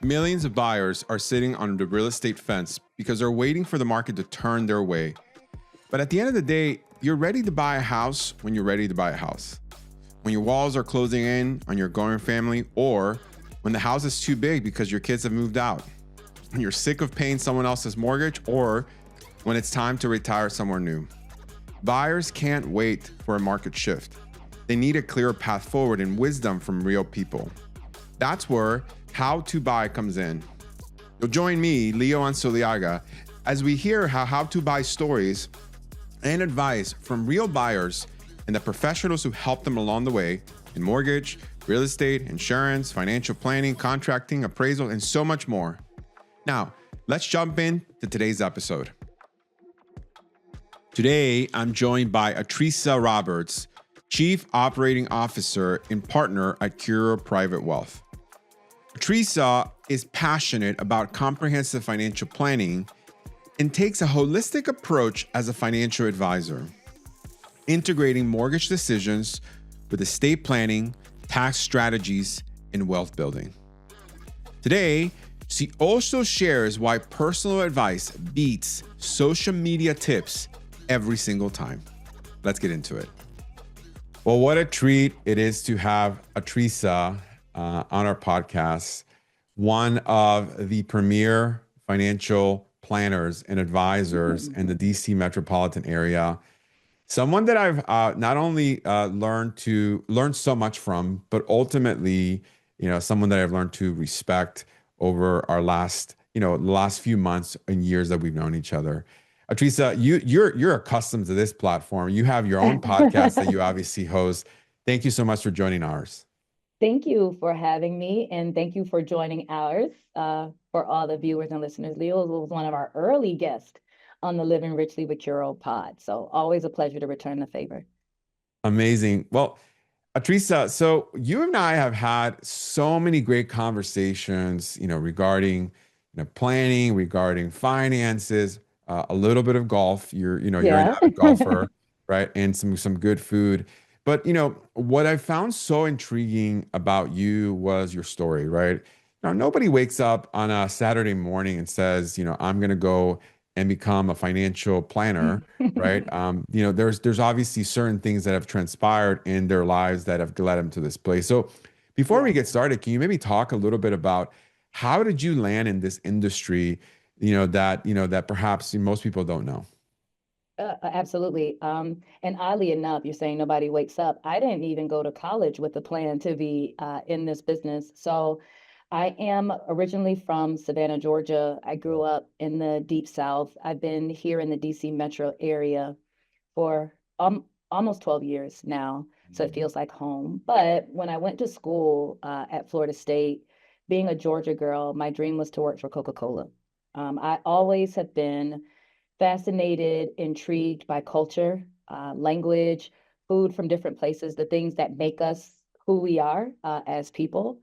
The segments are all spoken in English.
Millions of buyers are sitting on the real estate fence because they're waiting for the market to turn their way. But at the end of the day, you're ready to buy a house when you're ready to buy a house. When your walls are closing in on your growing family, or when the house is too big because your kids have moved out. When you're sick of paying someone else's mortgage, or when it's time to retire somewhere new. Buyers can't wait for a market shift. They need a clear path forward and wisdom from real people. That's where How to Buy comes in. You'll join me, Leo Ansoliaga, as we hear how to buy stories and advice from real buyers and the professionals who help them along the way in mortgage, real estate, insurance, financial planning, contracting, appraisal, and so much more. Now, let's jump into today's episode. Today, I'm joined by Atricia Roberts, Chief Operating Officer and Partner at Curo Private Wealth. Atricia is passionate about comprehensive financial planning and takes a holistic approach as a financial advisor, integrating mortgage decisions with estate planning, tax strategies, and wealth building. Today, she also shares why personal advice beats social media tips every single time. Let's get into it. Well, what a treat it is to have Atricia on our podcast, one of the premier financial planners and advisors in the DC metropolitan area. Someone that I've not only learned so much from, but ultimately, someone that I've learned to respect over our last few months and years that we've known each other. Atricia, you're accustomed to this platform. You have your own podcast that you obviously host. Thank you so much for joining ours. Thank you for having me, and thank you for joining ours. For all the viewers and listeners, Leo was one of our early guests on the Living Richly with Curo pod. So always a pleasure to return the favor. Amazing. Well, Atricia, so you and I have had so many great conversations, regarding planning, regarding finances, a little bit of golf. You're an avid golfer, right? And some good food. But, what I found so intriguing about you was your story, right? Now, nobody wakes up on a Saturday morning and says, I'm going to go and become a financial planner, right? There's obviously certain things that have transpired in their lives that have led them to this place. So before we get started, can you maybe talk a little bit about how did you land in this industry, that perhaps most people don't know? Absolutely. And oddly enough, you're saying nobody wakes up. I didn't even go to college with a plan to be in this business. So I am originally from Savannah, Georgia. I grew up in the Deep South. I've been here in the DC metro area for almost 12 years now. So it feels like home. But when I went to school at Florida State, being a Georgia girl, my dream was to work for Coca-Cola. I always have been fascinated, intrigued by culture, language, food from different places, the things that make us who we are as people.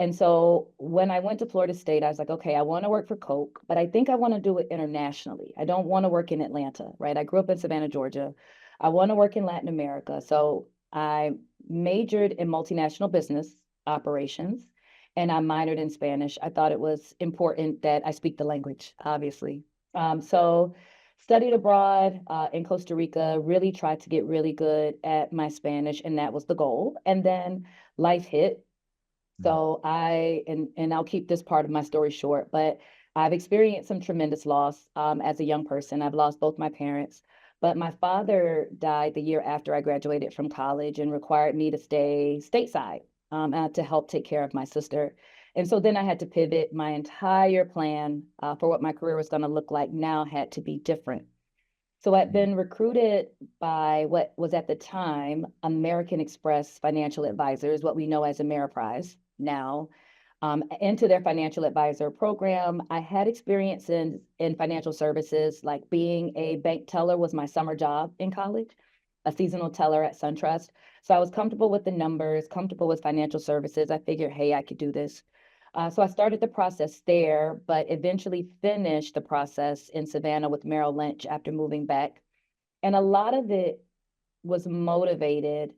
And so when I went to Florida State, I was like, okay, I want to work for Coke, but I think I want to do it internationally. I don't want to work in Atlanta, right? I grew up in Savannah, Georgia. I want to work in Latin America. So I majored in multinational business operations and I minored in Spanish. I thought it was important that I speak the language, obviously. So studied abroad in Costa Rica, really tried to get really good at my Spanish, and that was the goal. And then life hit. So and I'll keep this part of my story short, but I've experienced some tremendous loss as a young person. I've lost both my parents, but my father died the year after I graduated from college and required me to stay stateside to help take care of my sister. And so then I had to pivot. My entire plan for what my career was going to look like now had to be different. So I'd been recruited by what was at the time American Express Financial Advisors, what we know as Ameriprise now, into their financial advisor program. I had experience in financial services, like being a bank teller was my summer job in college, a seasonal teller at SunTrust. So I was comfortable with the numbers, comfortable with financial services. I figured, hey, I could do this. So I started the process there, but eventually finished the process in Savannah with Merrill Lynch after moving back. And a lot of it was motivated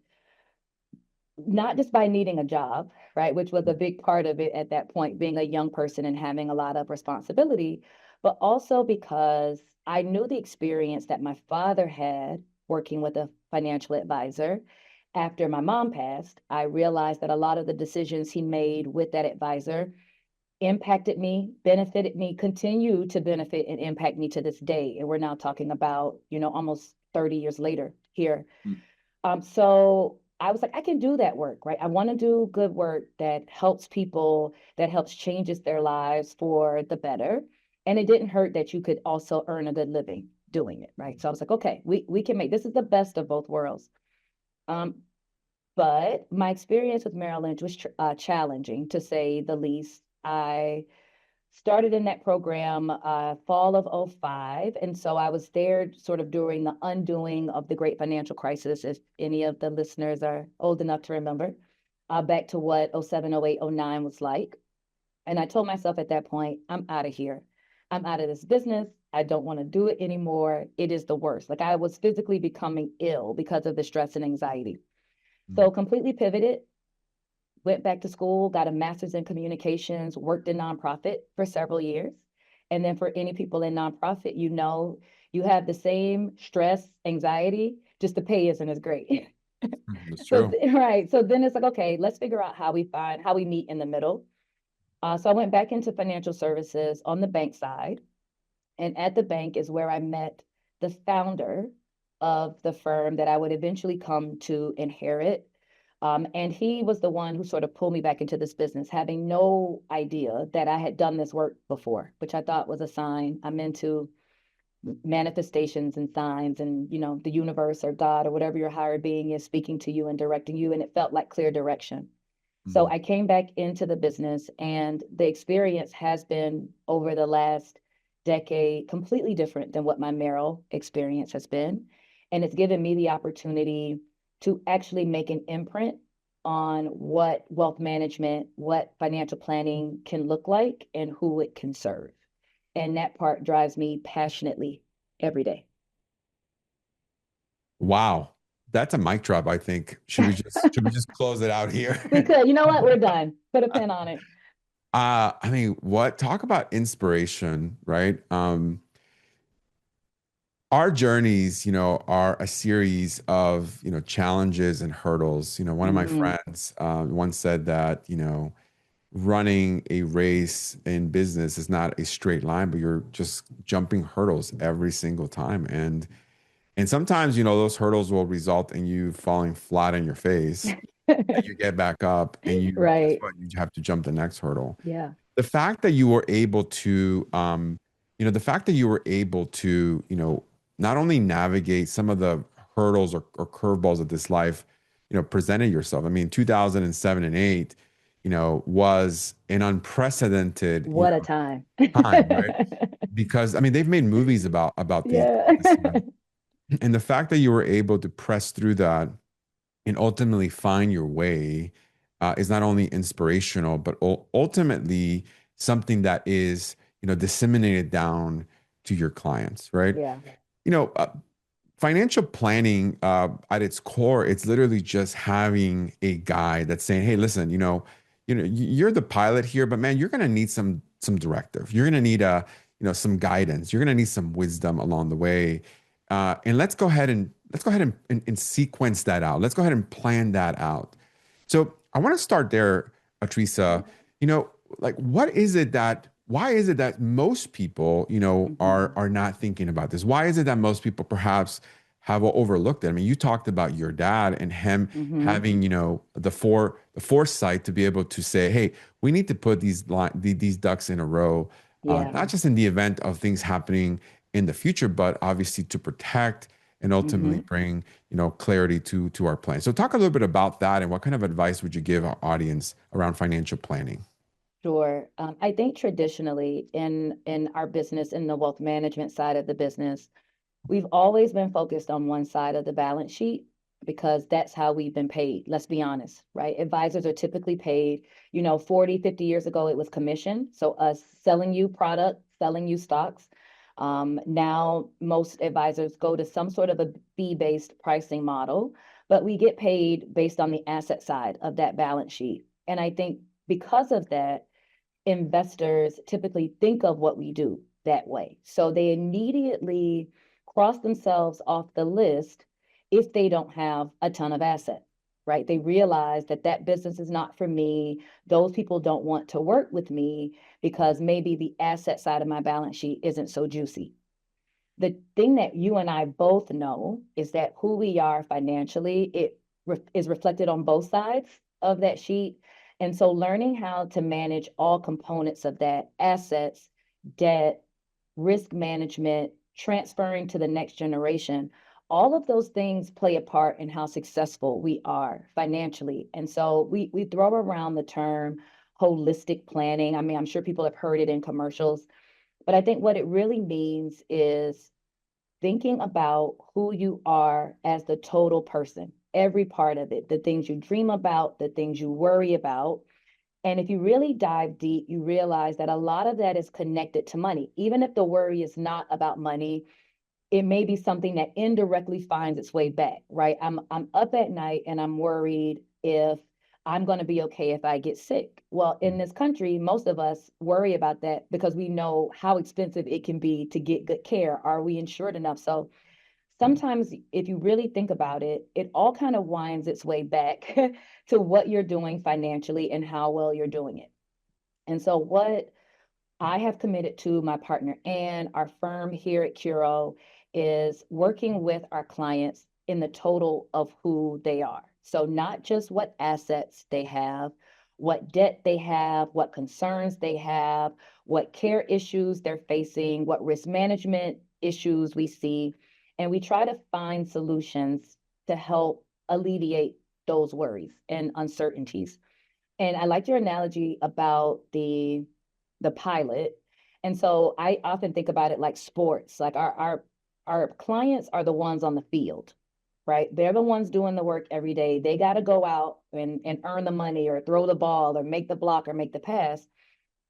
not just by needing a job, right, which was a big part of it at that point, being a young person and having a lot of responsibility, but also because I knew the experience that my father had working with a financial advisor. After my mom passed, I realized that a lot of the decisions he made with that advisor impacted me, benefited me, continue to benefit and impact me to this day. And we're now talking about, almost 30 years later here. So I was like, I can do that work, right? I want to do good work that helps people, that helps changes their lives for the better. And it didn't hurt that you could also earn a good living doing it, right? So I was like, okay, we can make this is the best of both worlds. Um, but my experience with Merrill Lynch was challenging to say the least. I started in that program fall of '05. And so I was there sort of during the undoing of the great financial crisis, if any of the listeners are old enough to remember, back to what '07, '08, '09 was like. And I told myself at that point, I'm out of here. I'm out of this business. I don't want to do it anymore. It is the worst. Like I was physically becoming ill because of the stress and anxiety. Mm. So completely pivoted, went back to school, got a master's in communications, worked in nonprofit for several years. And then for any people in nonprofit, you have the same stress, anxiety, just the pay isn't as great. That's So, true. right. So then it's like, okay, let's figure out how we meet in the middle. So I went back into financial services on the bank side. And at the bank is where I met the founder of the firm that I would eventually come to inherit. And he was the one who sort of pulled me back into this business, having no idea that I had done this work before, which I thought was a sign. I'm into manifestations and signs and, the universe or God or whatever your higher being is speaking to you and directing you. And it felt like clear direction. So Mm. I came back into the business, and the experience has been over the last decade completely different than what my Merrill experience has been. And it's given me the opportunity to actually make an imprint on what wealth management, what financial planning can look like, and who it can serve. And that part drives me passionately every day. Wow. That's a mic drop, I think. Should we just close it out here? We could, you know what? We're done. Put a pin on it. I mean, what talk about inspiration, right? Our journeys, are a series of, challenges and hurdles. One of my Hmm. friends once said that, running a race in business is not a straight line, but you're just jumping hurdles every single time. And sometimes, those hurdles will result in you falling flat on your face, and you get back up and guess Right. what? You have to jump the next hurdle. Yeah. The fact that you were able to, the fact that you were able to, not only navigate some of the hurdles or curveballs of this life, presented yourself. I mean, 2007 and 8, was an unprecedented, What a time. time, right? Because I mean, they've made movies about these Yeah. this time. And the fact that you were able to press through that and ultimately find your way is not only inspirational, but ultimately something that is, disseminated down to your clients, right? Yeah. You know, uh, Financial planning at its core, it's literally just having a guide that's saying, hey, listen, you're the pilot here, but man, you're going to need some directive. You're going to need some guidance. You're going to need some wisdom along the way. And let's go ahead and sequence that out. Let's go ahead and plan that out. So I want to start there, Atrisa. You know, like why is it that most people, Hmm. are not thinking about this? Why is it that most people perhaps have overlooked it? I mean, you talked about your dad and him Hmm. having, the foresight to be able to say, hey, we need to put these ducks in a row, Yeah. not just in the event of things happening in the future, but obviously to protect and ultimately Hmm. bring, clarity to our plan. So talk a little bit about that and what kind of advice would you give our audience around financial planning? Sure. I think traditionally in our business, in the wealth management side of the business, we've always been focused on one side of the balance sheet because that's how we've been paid. Let's be honest, right? Advisors are typically paid, 40, 50 years ago, it was commission. So us selling you product, selling you stocks. Now most advisors go to some sort of a fee-based pricing model. but we get paid based on the asset side of that balance sheet. And I think because of that, investors typically think of what we do that way. So they immediately cross themselves off the list if they don't have a ton of assets, right? They realize that that business is not for me. Those people don't want to work with me because maybe the asset side of my balance sheet isn't so juicy. The thing that you and I both know is that who we are financially, is reflected on both sides of that sheet. And so learning how to manage all components of that, assets, debt, risk management, transferring to the next generation, all of those things play a part in how successful we are financially. And so we throw around the term holistic planning. I mean, I'm sure people have heard it in commercials, but I think what it really means is thinking about who you are as the total person, every part of it, the things you dream about, the things you worry about. And if you really dive deep, you realize that a lot of that is connected to money. Even if the worry is not about money, it may be something that indirectly finds its way back, right? I'm up at night and I'm worried if I'm going to be okay if I get sick. Well, in this country, most of us worry about that because we know how expensive it can be to get good care. Are we insured enough? So sometimes if you really think about it, it all kind of winds its way back to what you're doing financially and how well you're doing it. And so what I have committed to my partner and our firm here at Curo is working with our clients in the total of who they are. So not just what assets they have, what debt they have, what concerns they have, what care issues they're facing, what risk management issues we see. And we try to find solutions to help alleviate those worries and uncertainties. And I liked your analogy about the pilot. And so I often think about it like sports. Like our clients are the ones on the field, right? They're the ones doing the work every day. They got to go out and earn the money or throw the ball or make the block or make the pass.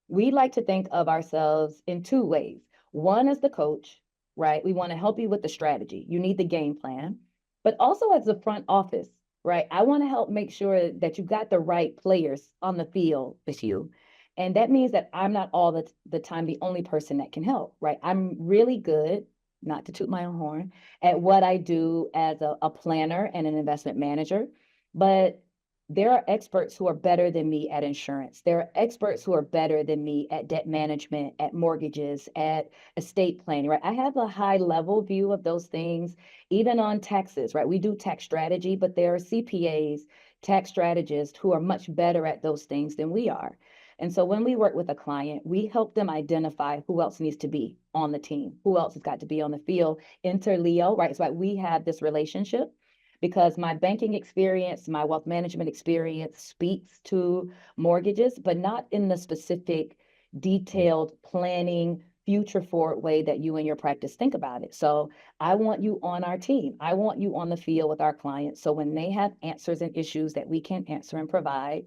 We like to think of ourselves in two ways. One is the coach, right? We want to help you with the strategy. You need the game plan, but also as the front office, right? I want to help make sure that you got the right players on the field with you. And that means that I'm not all the time the only person that can help, right? I'm really good, not to toot my own horn, at what I do as a planner and an investment manager. But there are experts who are better than me at insurance. There are experts who are better than me at debt management, at mortgages, at estate planning, right? I have a high level view of those things, even on taxes, right? We do tax strategy, but there are CPAs, tax strategists who are much better at those things than we are. And so when we work with a client, we help them identify who else needs to be on the team, who else has got to be on the field. Enter Leo, right? So we have this relationship because my banking experience, my wealth management experience speaks to mortgages, but not in the specific, detailed planning, future forward way that you and your practice think about it. So I want you on our team. I want you on the field with our clients. So when they have answers and issues that we can answer and provide,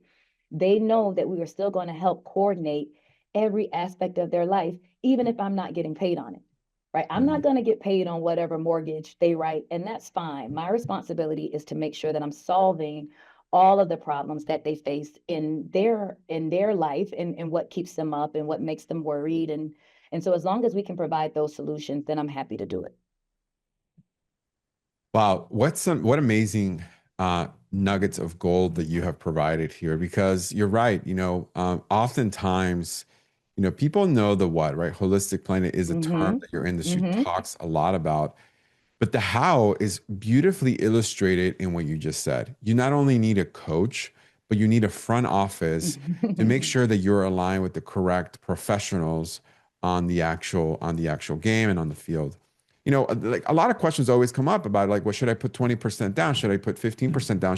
they know that we are still going to help coordinate every aspect of their life, even if I'm not getting paid on it, right? I'm not going to get paid on whatever mortgage they write, and that's fine. My responsibility is to make sure that I'm solving all of the problems that they face in their life and what keeps them up and what makes them worried. And so as long as we can provide those solutions, then I'm happy to do it. Wow, what amazing nuggets of gold that you have provided here. Because you're right, oftentimes, people know the what, right? Holistic planning is a term Mm-hmm. that your industry Mm-hmm. talks a lot about, but the how is beautifully illustrated in what you just said. You not only need a coach, but you need a front office to make sure that you're aligned with the correct professionals on the actual game and on the field. Like a lot of questions always come up about like, well, should I put 20% down? Should I put 15% down?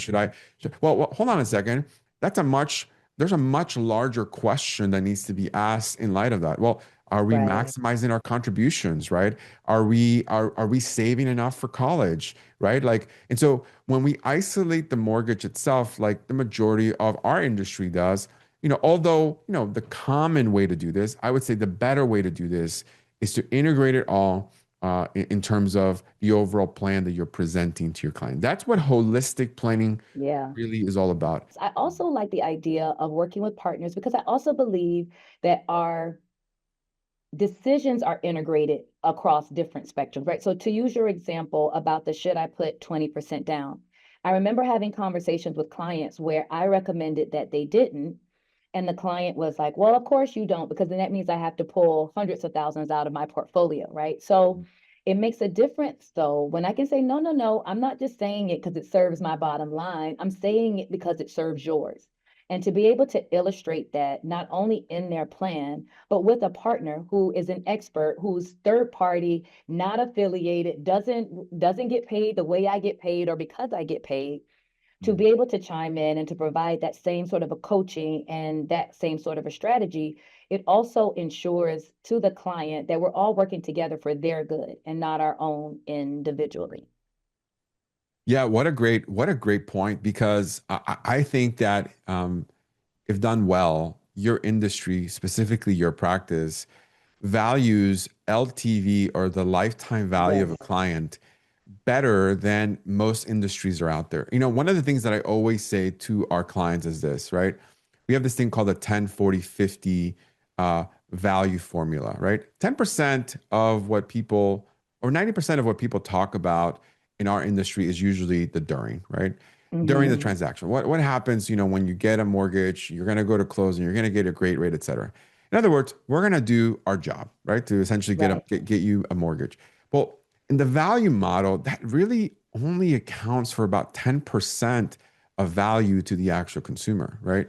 Well, hold on a second. There's a much larger question that needs to be asked in light of that. Well, are we Right. maximizing our contributions, right? Are we saving enough for college, right? Like, and so when we isolate the mortgage itself, like the majority of our industry does, although, the common way to do this, I would say the better way to do this is to integrate it all in terms of the overall plan that you're presenting to your client. That's what holistic planning Yeah. really is all about. I also like the idea of working with partners because I also believe that our decisions are integrated across different spectrums, right? So to use your example about the should I put 20% down, I remember having conversations with clients where I recommended that they didn't. And the client was like, well, of course you don't, because then that means I have to pull hundreds of thousands out of my portfolio, right? So it makes a difference though when I can say, no, no, no, I'm not just saying it because it serves my bottom line. I'm saying it because it serves yours. And to be able to illustrate that not only in their plan, but with a partner who is an expert, who's third party, not affiliated, doesn't get paid the way I get paid or because I get paid, to Mhm. be able to chime in and to provide that same sort of a coaching and that same sort of a strategy, it also ensures to the client that we're all working together for their good and not our own individually. Yeah, what a great point because I think that if done well, your industry, specifically your practice, values LTV or the lifetime value of a Yes. client better than most industries are out there. One of the things that I always say to our clients is this, right? We have this thing called the 10, 40, 50 value formula, right? 10% of what people, or 90% of what people talk about in our industry is usually the during, right? During the Mm-hmm. transaction. What happens, when you get a mortgage, you're going to go to closing, you're going to get a great rate, et cetera. In other words, we're going to do our job, right? To essentially Right. get you a mortgage. Well, in the value model, that really only accounts for about 10% of value to the actual consumer, right?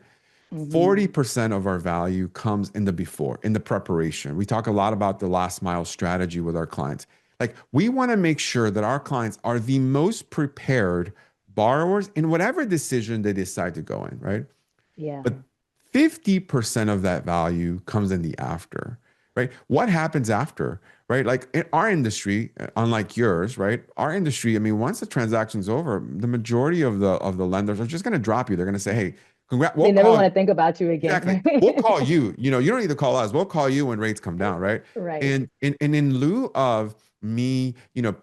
Mm-hmm. 40% of our value comes in the before, in the preparation. We talk a lot about the last mile strategy with our clients. Like, we want to make sure that our clients are the most prepared borrowers in whatever decision they decide to go in, right? Yeah. But 50% of that value comes in the after, right? What happens after, right? Like in our industry, unlike yours, right? Our industry, I mean, once the transaction's over, the majority of the lenders are just going to drop you. They're going to say, "Hey, They we'll never call want to think about you again, exactly. We'll right? call you. You don't need to call us. We'll call you when rates come down, right?" Right. And in lieu of me,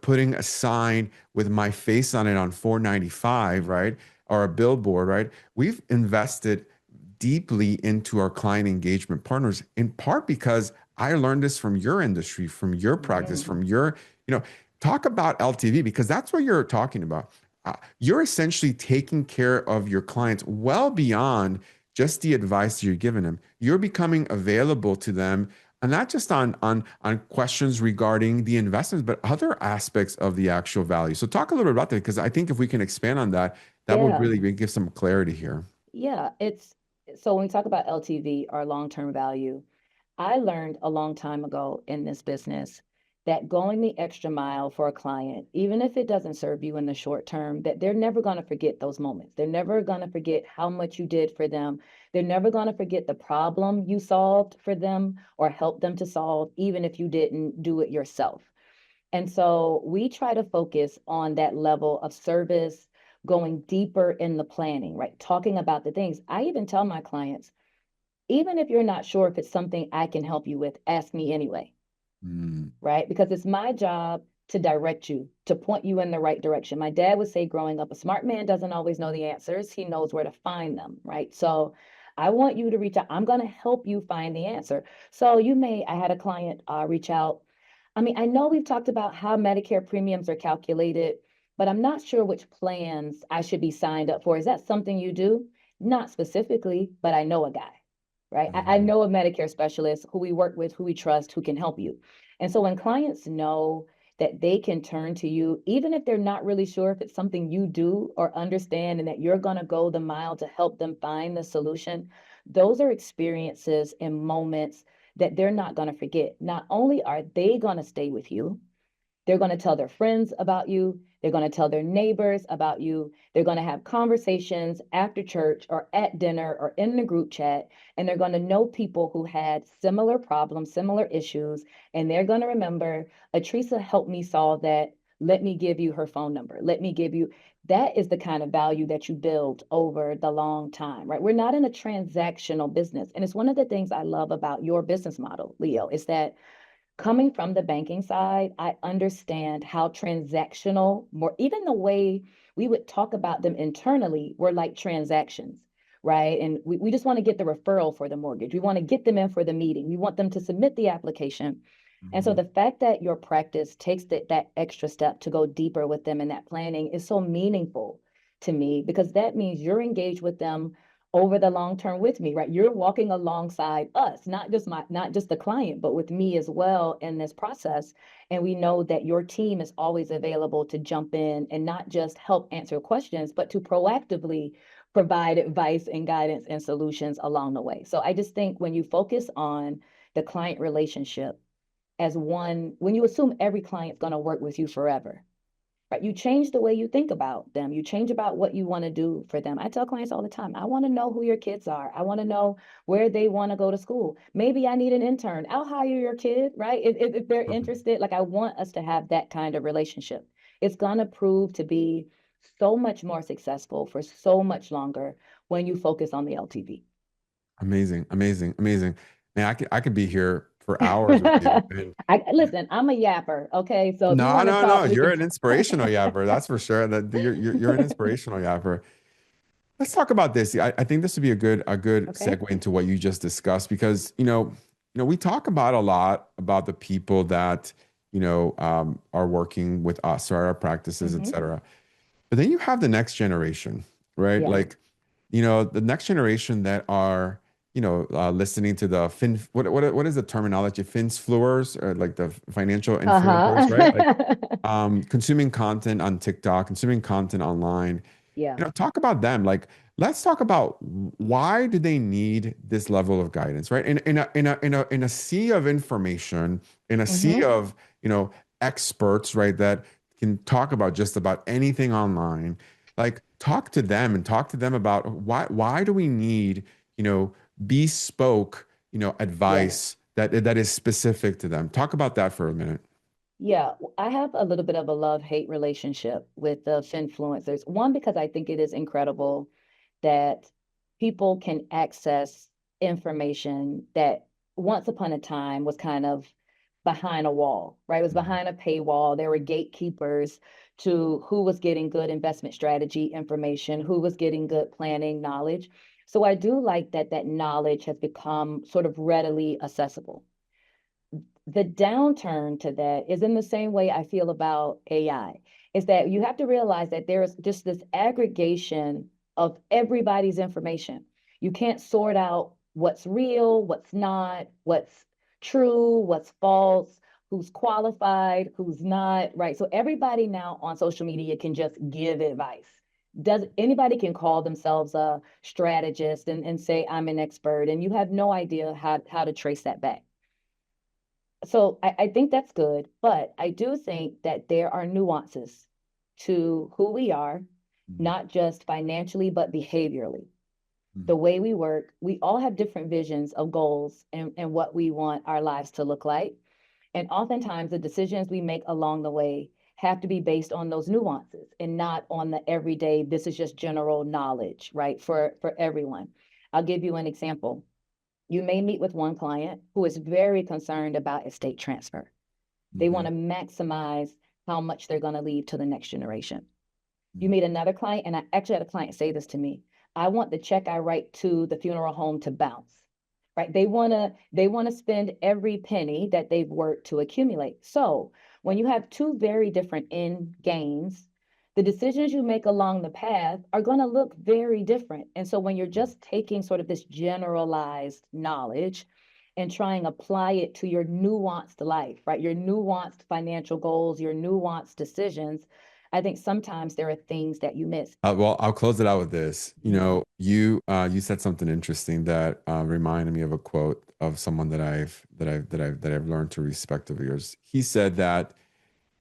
putting a sign with my face on it on 495, right? Or a billboard, right? We've invested deeply into our client engagement partners, in part because I learned this from your industry, from your practice, Mm-hmm. from your, talk about LTV because that's what you're talking about. You're essentially taking care of your clients well beyond just the advice you're giving them. You're becoming available to them, and not just on questions regarding the investments, but other aspects of the actual value. So talk a little bit about that because I think if we can expand on that, that would Yeah. really give some clarity here. Yeah. It's so when we talk about LTV or long-term value, I learned a long time ago in this business that going the extra mile for a client, even if it doesn't serve you in the short term, that they're never going to forget those moments. They're never going to forget how much you did for them. They're never going to forget the problem you solved for them or helped them to solve, even if you didn't do it yourself. And so we try to focus on that level of service, going deeper in the planning, right? Talking about the things. I even tell my clients, even if you're not sure if it's something I can help you with, ask me anyway, Mm, right? Because it's my job to direct you, to point you in the right direction. My dad would say growing up, a smart man doesn't always know the answers, he knows where to find them, right? So I want you to reach out. I'm going to help you find the answer. So I had a client reach out. I mean, I know we've talked about how Medicare premiums are calculated, but I'm not sure which plans I should be signed up for. Is that something you do? Not specifically, but I know a guy, right? I mhm. know a Medicare specialist who we work with, who we trust, who can help you. And so when clients know that they can turn to you, even if they're not really sure if it's something you do or understand, and that you're going to go the mile to help them find the solution, those are experiences and moments that they're not going to forget. Not only are they going to stay with you, they're going to tell their friends about you. They're going to tell their neighbors about you. They're going to have conversations after church or at dinner or in the group chat. And they're going to know people who had similar problems, similar issues. And they're going to remember, Atricia helped me solve that. Let me give you her phone number. Let me give you. That is the kind of value that you build over the long time, right? We're not in a transactional business. And it's one of the things I love about your business model, Leo, is that Coming from the banking side, I understand how transactional, more even the way we would talk about them internally were like transactions, right? And we just want to get the referral for the mortgage. We want to get them in for the meeting. We want them to submit the application. And so Mhm. the fact that your practice takes that extra step to go deeper with them in that planning is so meaningful to me because that means you're engaged with them over the long term with me, right? You're walking alongside us, not just the client, but with me as well in this process. And we know that your team is always available to jump in and not just help answer questions, but to proactively provide advice and guidance and solutions along the way. So I just think when you focus on the client relationship as one, when you assume every client's going to work with you forever, right? You change the way you think about them. You change about what you want to do for them. I tell clients all the time, I want to know who your kids are. I want to know where they want to go to school. Maybe I need an intern. I'll hire your kid, right? If they're interested, like I want us to have that kind of relationship. It's going to prove to be so much more successful for so much longer when you focus on the LTV. Amazing, amazing, amazing. Man, I could be here for hours with you. And Listen, I'm a yapper, okay? So if you no, want to no, no. talk, we You're can an talk. inspirational yapper. That's for sure. That you're an inspirational yapper. Let's talk about this. I think this would be a good Okay. segue into what you just discussed because we talk about a lot about the people that are working with us or our practices, et Hmm. cetera. But then you have the next generation, right? Yeah. Like the next generation that are listening to the what is the terminology? Finfluers or like the financial influencers, right? Like Uh-huh. consuming content on TikTok, consuming content online. Yeah. Talk about them. Like, let's talk about why do they need this level of guidance, right? In a sea of information, in a sea Hmm. of experts, right, that can talk about just about anything online. Like, talk to them and talk to them about why do we need you know bespoke Yeah. advice that is specific to them. Talk about that for a minute. Yeah. I have a little bit of a love-hate relationship with the finfluencers. One, because I think it is incredible that people can access information that once upon a time was kind of behind a wall, right? It was Mhm. behind a paywall. There were gatekeepers to who was getting good investment strategy information, who was getting good planning knowledge. So I do like that that knowledge has become sort of readily accessible. The downturn to that is in the same way I feel about AI, is that you have to realize that there's just this aggregation of everybody's information. You can't sort out what's real, what's not, what's true, what's false, who's qualified, who's not, right? So everybody now on social media can just give advice. Does anybody can call themselves a strategist and say I'm an expert, and you have no idea how to trace that back. So I think that's good, but I do think that there are nuances to who we are, Mhm. not just financially, but behaviorally. Mhm. The way we work, we all have different visions of goals and what we want our lives to look like. And oftentimes the decisions we make along the way have to be based on those nuances and not on the everyday, this is just general knowledge, right? For everyone. I'll give you an example. You may meet with one client who is very concerned about estate transfer. They want Mhm. to maximize how much they're going to leave to the next generation. You meet another client, and I actually had a client say this to me. I want the check I write to the funeral home to bounce. Right? They want to spend every penny that they've worked to accumulate. So when you have two very different end games, the decisions you make along the path are going to look very different. And so when you're just taking sort of this generalized knowledge and trying to apply it to your nuanced life, right? Your nuanced financial goals, your nuanced decisions, I think sometimes there are things that you miss. Well, I'll close it out with this. Mhm. You said something interesting that reminded me of a quote of someone that I've learned to respect over years. He said that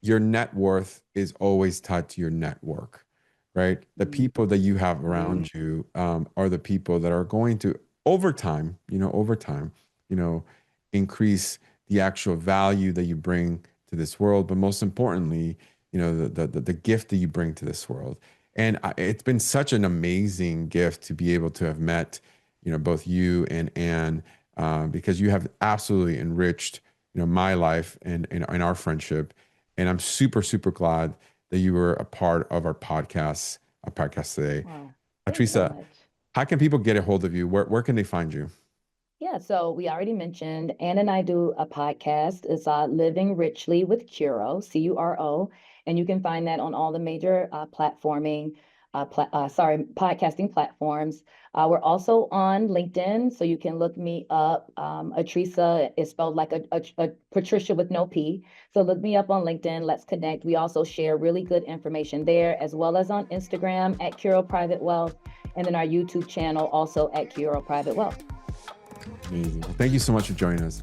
your net worth is always tied to your network, right? The Mhm. people that you have around you are the people that are going to over time, you know, increase the actual value that you bring to this world, but most importantly, the gift that you bring to this world. And it's been such an amazing gift to be able to have met, both you and Anne, because you have absolutely enriched my life and in our friendship. And I'm super, super glad that you were a part of our podcast today. Wow. Thanks so Atricia, much. how can people get a hold of you? Where can they find you? Yeah, so we already mentioned Ann and I do a podcast. It's Living Richly with Curo, Curo, and you can find that on all the major podcasting platforms. We're also on LinkedIn, so you can look me up. Atricia is spelled like a Patricia with no P. So look me up on LinkedIn. Let's connect. We also share really good information there, as well as on Instagram at Curo Private Wealth, and then our YouTube channel also at Curo Private Wealth. Amazing. Well, thank you so much for joining us.